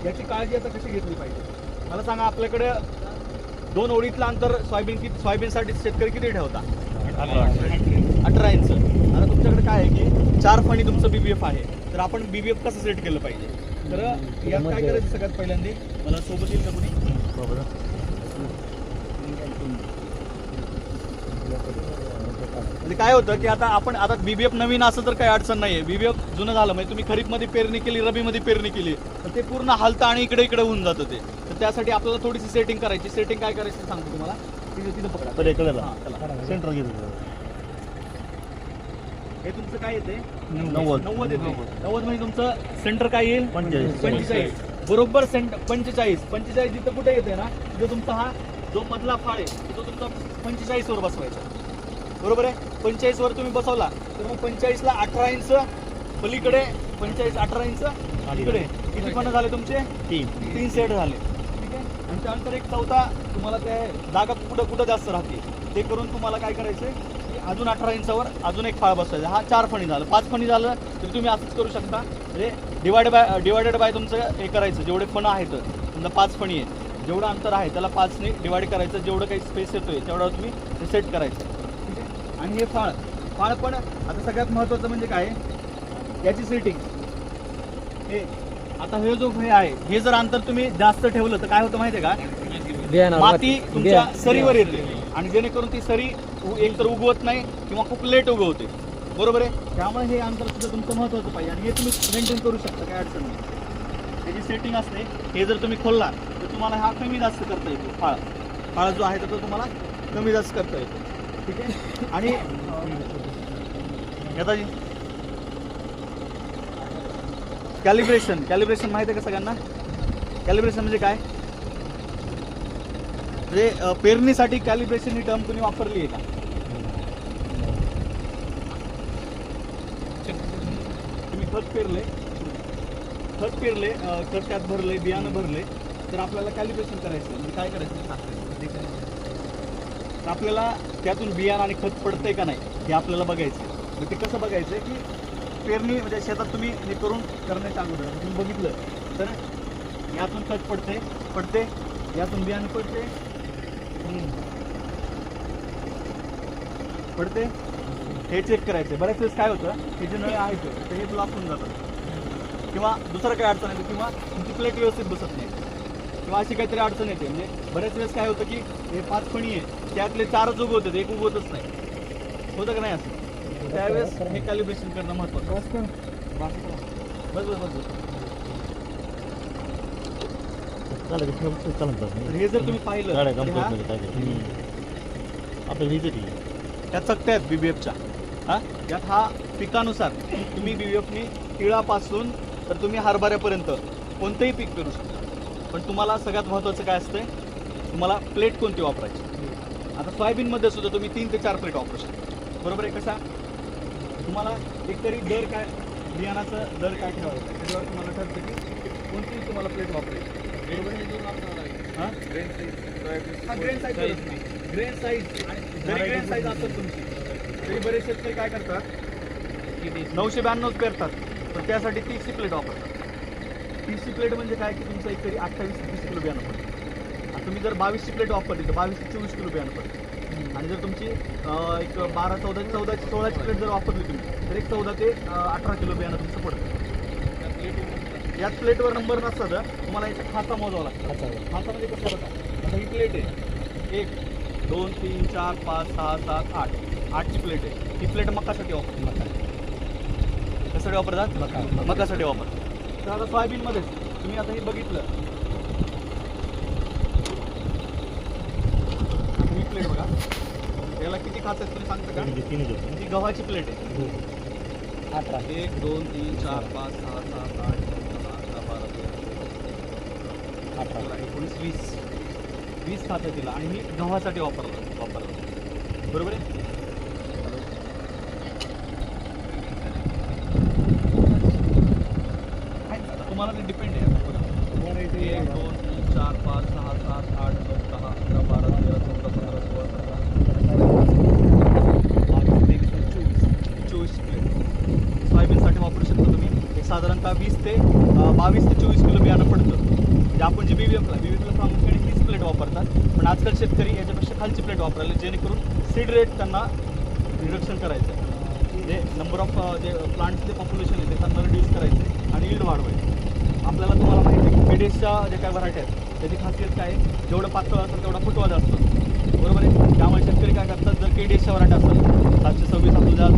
याची काळजी आता कशी घेतली पाहिजे मला सांगा. आपल्याकडे 2 ओळीतलं अंतर सोयाबीनसाठी शेतकरी किती ठेवता? 18 इंच. आता तुमच्याकडे काय आहे की 4 फणी तुमचं BBF आहे, तर आपण BBF कसं सेट केलं पाहिजे? तर यात काय करायचं सगळ्यात पहिल्यांदा, मला सोबत येईल का कोणी? म्हणजे काय होतं की आता BBF नवीन असं तर काही अडचण नाहीये. BBF जुनं झालं म्हणजे तुम्ही खरीपमध्ये पेरणी केली, रबीमध्ये पेरणी केली, तर ते पूर्ण हालतं आणि इकडे इकडे होऊन जातं ते. तर त्यासाठी आपल्याला थोडीशी सेटिंग करायची. सेटिंग काय करायची सांगतो तुम्हाला. तिथं पकडा तर सेंटर घेतो. हे तुमचं काय येते? 90 येते. 90 म्हणजे तुमचं सेंटर काय येईल? 45. बरोबर 45 जिथं कुठे येते ना, तिथं तुमचा हा जो मधला फाळ आहे तो तुमचा 45 वर बसवायचा. बरोबर आहे. 45 वर तुम्ही बसवला तर मग 45 ला 18 इंच पलीकडे, 45 18 इंच इकडे. किती फणं झाले तुमचे? 3 सेट झाले. ठीक आहे. आणि त्यानंतर एक चौथा तुम्हाला ते जागा कुठं जास्त राहते ते करून तुम्हाला काय करायचंय, अजून 18 इंचावर अजून एक फाळ बसवायचा. हा 4 फणी झालं. 5 फणी झालं तर तुम्ही असंच करू शकता. म्हणजे डिवायडेड बाय तुमचं हे करायचं. जेवढे फणं आहेत समजा 5 फणी आहे, जेवढं अंतर आहे त्याला 5 ने डिवाइड करायचं. जेवढं काही स्पेस येतोय तेवढं तुम्ही सेट करायचं. ठीक आहे. आणि हे फाळ पण आता सगळ्यात महत्त्वाचं म्हणजे काय, याची सेटिंग. हे आता हे जो हे आहे, हे जर अंतर तुम्ही जास्त ठेवलं तर काय होतं माहिती आहे का, माती तुमच्या सरीवर येते आणि जेणेकरून ती सरी एकतर उगवत नाही किंवा खूप लेट उगवते. बरोबर आहे. त्यामुळे हे अंतर सुद्धा तुमचं महत्त्वाचं पाहिजे आणि हे तुम्ही मेंटेन करू शकता, काय अडचण नाही. त्याची सेटिंग असते. हे जर तुम्ही खोलला तर तुम्हाला हा कमी जास्त करता येतो. फाळ जो आहे तो तुम्हाला कमी जास्त करता येतो. ठीक आहे. आणि नेताजी कॅलिब्रेशन माहिती आहे का सगळ्यांना? कॅलिब्रेशन म्हणजे काय? म्हणजे पेरणीसाठी कॅलिब्रेशन ही टर्म तुम्ही वापरली आहे का? तुम्ही खत पेरले, खत त्यात भरले, बियाणं भरले, तर आपल्याला कॅलिब्रेशन करायचं. म्हणजे काय करायचं, तर आपल्याला त्यातून बियाणं आणि खत पडतंय का नाही हे आपल्याला बघायचं. मग ते कसं बघायचं की पेरणी म्हणजे शेतात तुम्ही हे करण्याच्या अगोदर तुम्ही बघितलं तर यातून खत पडते, यातून बियाणं पडते, हे चेक करायचं. बऱ्याच वेळेस काय होतं, हे जे नळे आहेत तर हे ब्लॉक होऊन जातात किंवा दुसरं काही अडचण येते किंवा तुमची प्लेट व्यवस्थित बसत नाही किंवा अशी काहीतरी अडचण येते. म्हणजे बऱ्याच वेळेस काय होतं की हे 5 फणी आहे, त्यातले 4च उगवतात, एक उगवतच नाही. होतं का नाही असं? त्यावेळेस हे कॅलिब्रेशन करणं महत्त्वाचं. हे जर तुम्ही पाहिलं त्या चकत्या आहेत BBFच्या. यात हा पिकानुसार तुम्ही BBFनी तिळापासून तर तुम्ही हरभऱ्यापर्यंत कोणतंही पीक करू शकता. पण तुम्हाला सगळ्यात महत्त्वाचं काय असतंय, तुम्हाला प्लेट कोणती वापरायची. आता सोयाबीनमध्ये सुद्धा तुम्ही 3 ते 4 प्लेट वापरू शकता. बरोबर आहे. कसा तुम्हाला एकतरी दर काय, बियाणाचं दर काय ठेवायचं त्याच्यावर तुम्हाला ठरतं की कोणतीही तुम्हाला प्लेट वापरायची. बरोबर आहे. ग्रेन साईज असेल तुमची तरी बरेच शेतकरी काय करतात की 992 पेरतात, तर त्यासाठी 30 प्लेट वापरतात. 30 प्लेट म्हणजे काय की तुमचं एकतरी 28-30 किलो बियाणं पडतं. आता तुम्ही जर 22 प्लेट वापरली तर 22-24 किलो बियाणं पडतं. आणि जर तुमची एक 12-14-16 प्लेट जर वापरली तुम्ही तर एक 14 ते 18 किलो बियाणं तुमचं पडतं. याच प्लेटवर नंबर नसता तर तुम्हाला याचा खाचा मोजावा लागतो. खाचा म्हणजे कसं बघा, आता ही प्लेट आहे 1 2 3 4 5 6 7 8 8ची प्लेट आहे. ही प्लेट मकासाठी वापरतात. कशासाठी वापरतात? मकासाठी वापरतात. तर आता सोयाबीनमध्येच तुम्ही आता हे बघितलं, ही प्लेट बघा, याला किती खाच आहेत तुम्ही सांगता का? ही गव्हाची प्लेट आहे. 1 2 3 4 5 6 7 8 18 19 20 खातं तिला आणि मी गव्हासाठी वापरलं. बरोबर आहे. तुम्हाला ते डिपेंड आहे. 1 2 3 4 5 6 7 8 9 10 11 12 13 14 15 16 17 18 19 20 24 प्लेट सोयाबीनसाठी वापरू शकता तुम्ही. साधारणतः 20 ते 22 ते 24 किलो बियाणं पडतं. म्हणजे आपण जे BVF प्रामुख्याने 30 प्लेट वापरतात, पण आजकाल शेतकरी याच्यापेक्षा खालची प्लेट वापरायला, जेणेकरून सीड रेट त्यांना रिडक्शन करायचं आहे. म्हणजे नंबर ऑफ जे प्लांटचे पॉप्युलेशन आहे ते त्यांना रिड्यूस करायचं आणि यील्ड वाढवायचं. आपल्याला तुम्हाला माहिती आहे की KDSच्या ज्या काय व्हरायटी आहेत त्याची खासियत काय आहे, जेवढं पातळ असेल तेवढा फुटवा जास्त असतो, बरोबर आहे. त्यामुळे शेतकरी काय करतात, जर KDSच्या व्हरायटी असेल 726 आपल्याला